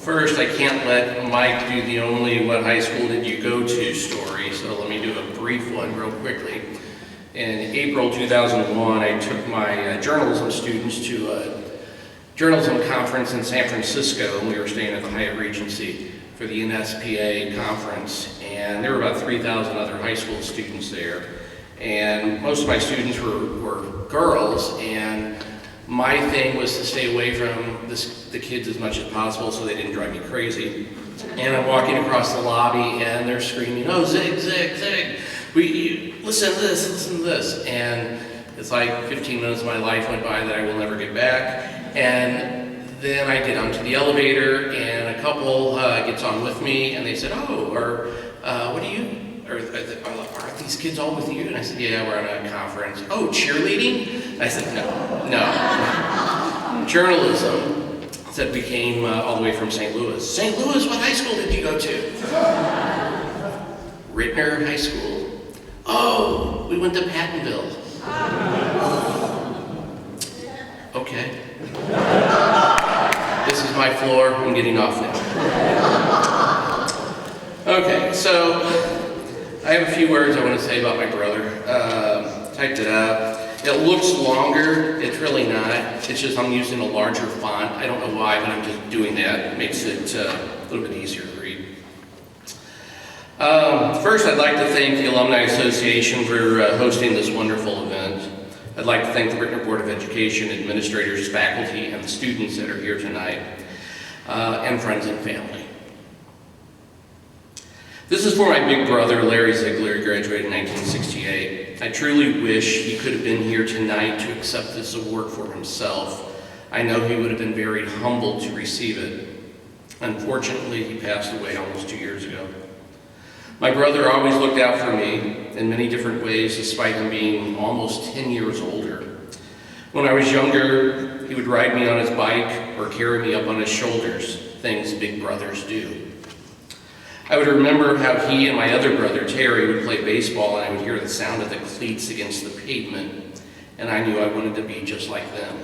First, I can't let Mike do the only "what high school did you go to" story, so let me do a brief one real quickly. In April 2001, I took my journalism students to a journalism conference in San Francisco, and we were staying at the Hyatt Regency for the NSPA conference, and there were about 3,000 other high school students there. And most of my students were girls, and my thing was to stay away from the kids as much as possible so they didn't drive me crazy. And I'm walking across the lobby and they're screaming, "Oh, Zig, Zig, Zig, listen to this, listen to this." And it's like 15 minutes of my life went by that I will never get back. And then I get onto the elevator and a couple gets on with me and they said, "Oh, what do you, are these kids all with you?" And I said, "Yeah, we're on a conference." "Oh, cheerleading?" And I said, no. Journalism. Said we came all the way from St. Louis. "St. Louis, what high school did you go to?" "Ritenour High School." "Oh, we went to Pattonville." "Okay. This is my floor, I'm getting off now." Okay, so I have a few words I want to say about my brother. Typed it up. It looks longer, it's really not. It's just I'm using a larger font. I don't know why, but I'm just doing that. It makes it a little bit easier to read. First, I'd like to thank the Alumni Association for hosting this wonderful event. I'd like to thank the Ritenour Board of Education, administrators, faculty, and the students that are here tonight, and friends and family. This is for my big brother, Larry Zigler, who graduated in 1968. I truly wish he could have been here tonight to accept this award for himself. I know he would have been very humbled to receive it. Unfortunately, he passed away almost 2 years ago. My brother always looked out for me in many different ways, despite him being almost 10 years older. When I was younger, he would ride me on his bike or carry me up on his shoulders, things big brothers do. I would remember how he and my other brother, Terry, would play baseball, and I would hear the sound of the cleats against the pavement, and I knew I wanted to be just like them.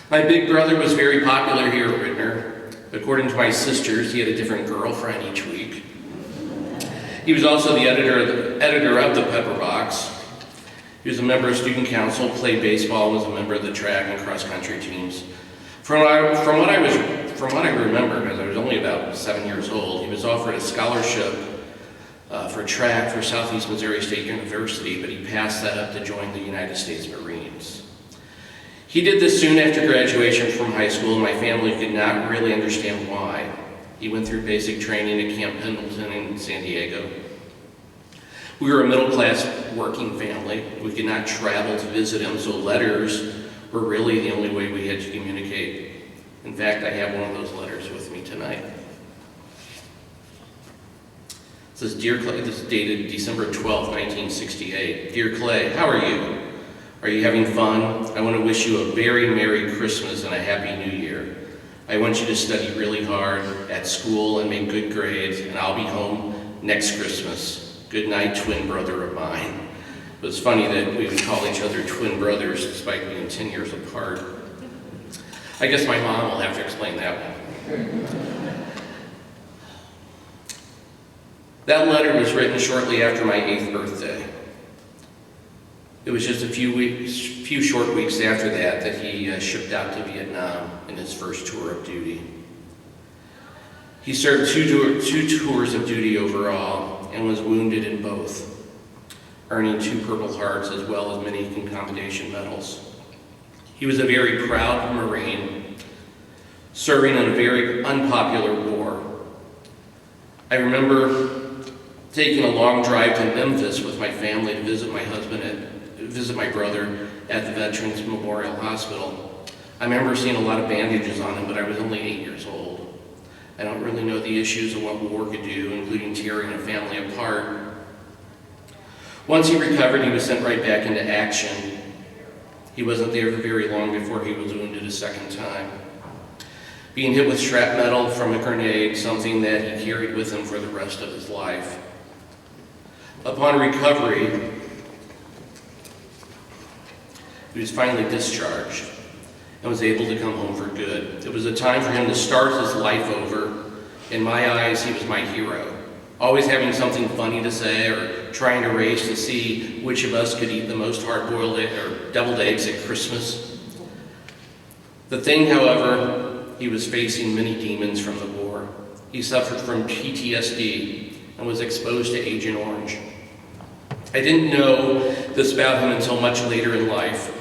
My big brother was very popular here at Ritenour. According to my sisters, he had a different girlfriend each week. He was also the editor of the Pepper Box. He was a member of student council, played baseball, and was a member of the track and cross-country teams. From what I remember, because I was only about 7 years old, he was offered a scholarship for track for Southeast Missouri State University, but he passed that up to join the United States Marines. He did this soon after graduation from high school, and my family could not really understand why. He went through basic training at Camp Pendleton in San Diego. We were a middle-class working family. We could not travel to visit him, so letters were really the only way we had to communicate. In fact, I have one of those letters with me tonight. It says, "Dear Clay," this is dated December 12, 1968. "Dear Clay, how are you? Are you having fun? I want to wish you a very Merry Christmas and a Happy New Year. I want you to study really hard at school and make good grades, and I'll be home next Christmas. Good night, twin brother of mine." It was funny that we would call each other twin brothers despite being 10 years apart. I guess my mom will have to explain that one. That letter was written shortly after my 8th birthday. It was just a few short weeks after that he shipped out to Vietnam in his first tour of duty. He served two tours of duty overall and was wounded in both, earning 2 Purple Hearts as well as many commendation medals. He was a very proud Marine, serving in a very unpopular war. I remember taking a long drive to Memphis with my family to visit my brother at the Veterans Memorial Hospital. I remember seeing a lot of bandages on him, but I was only 8 years old. I don't really know the issues of what war could do, including tearing a family apart. Once he recovered, he was sent right back into action. He wasn't there for very long before he was wounded a second time, being hit with shrapnel from a grenade, something that he carried with him for the rest of his life. Upon recovery, he was finally discharged, and was able to come home for good. It was a time for him to start his life over. In my eyes, he was my hero, always having something funny to say or trying to race to see which of us could eat the most hard-boiled or deviled eggs at Christmas. The thing, however, he was facing many demons from the war. He suffered from PTSD and was exposed to Agent Orange. I didn't know this about him until much later in life.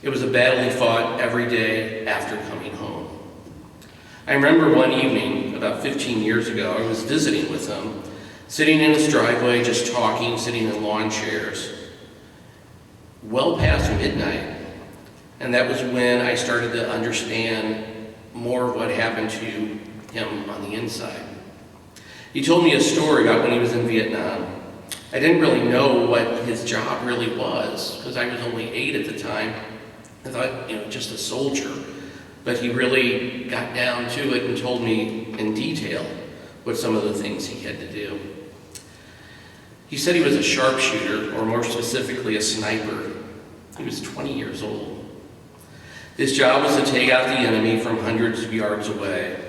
It was a battle he fought every day after coming home. I remember one evening, about 15 years ago, I was visiting with him, sitting in his driveway, just talking, sitting in lawn chairs, well past midnight. And that was when I started to understand more of what happened to him on the inside. He told me a story about when he was in Vietnam. I didn't really know what his job really was, because I was only 8 at the time. I thought, just a soldier. But he really got down to it and told me in detail what some of the things he had to do. He said he was a sharpshooter, or more specifically, a sniper. He was 20 years old. His job was to take out the enemy from hundreds of yards away,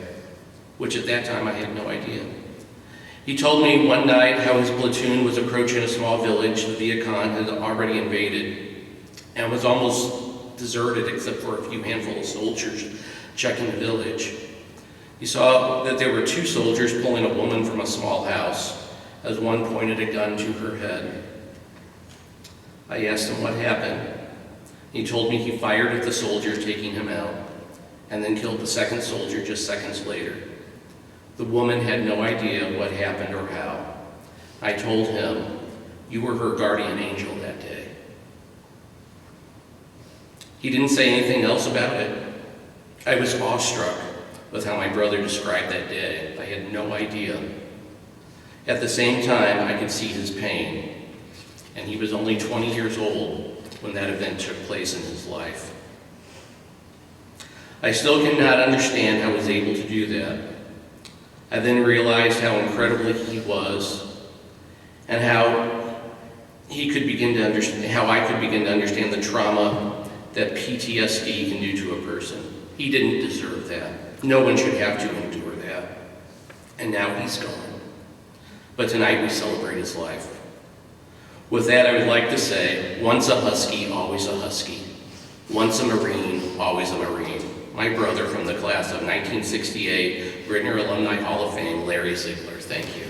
which at that time I had no idea. He told me one night how his platoon was approaching a small village the Viet Cong had already invaded and was almost deserted except for a few handful of soldiers checking the village. He saw that there were 2 soldiers pulling a woman from a small house as one pointed a gun to her head. I asked him what happened. He told me he fired at the soldier taking him out and then killed the second soldier just seconds later. The woman had no idea what happened or how. I told him, "You were her guardian angel that day." He didn't say anything else about it. I was awestruck with how my brother described that day. I had no idea. At the same time, I could see his pain, and he was only 20 years old when that event took place in his life. I still cannot understand how he was able to do that. I then realized how incredible he was and how he could begin to understand, how I could begin to understand the trauma that PTSD can do to a person. He didn't deserve that. No one should have to endure that. And now he's gone. But tonight we celebrate his life. With that, I would like to say, once a Husky, always a Husky. Once a Marine, always a Marine. My brother from the class of 1968, Ritenour Alumni Hall of Fame, Larry Zigler. Thank you.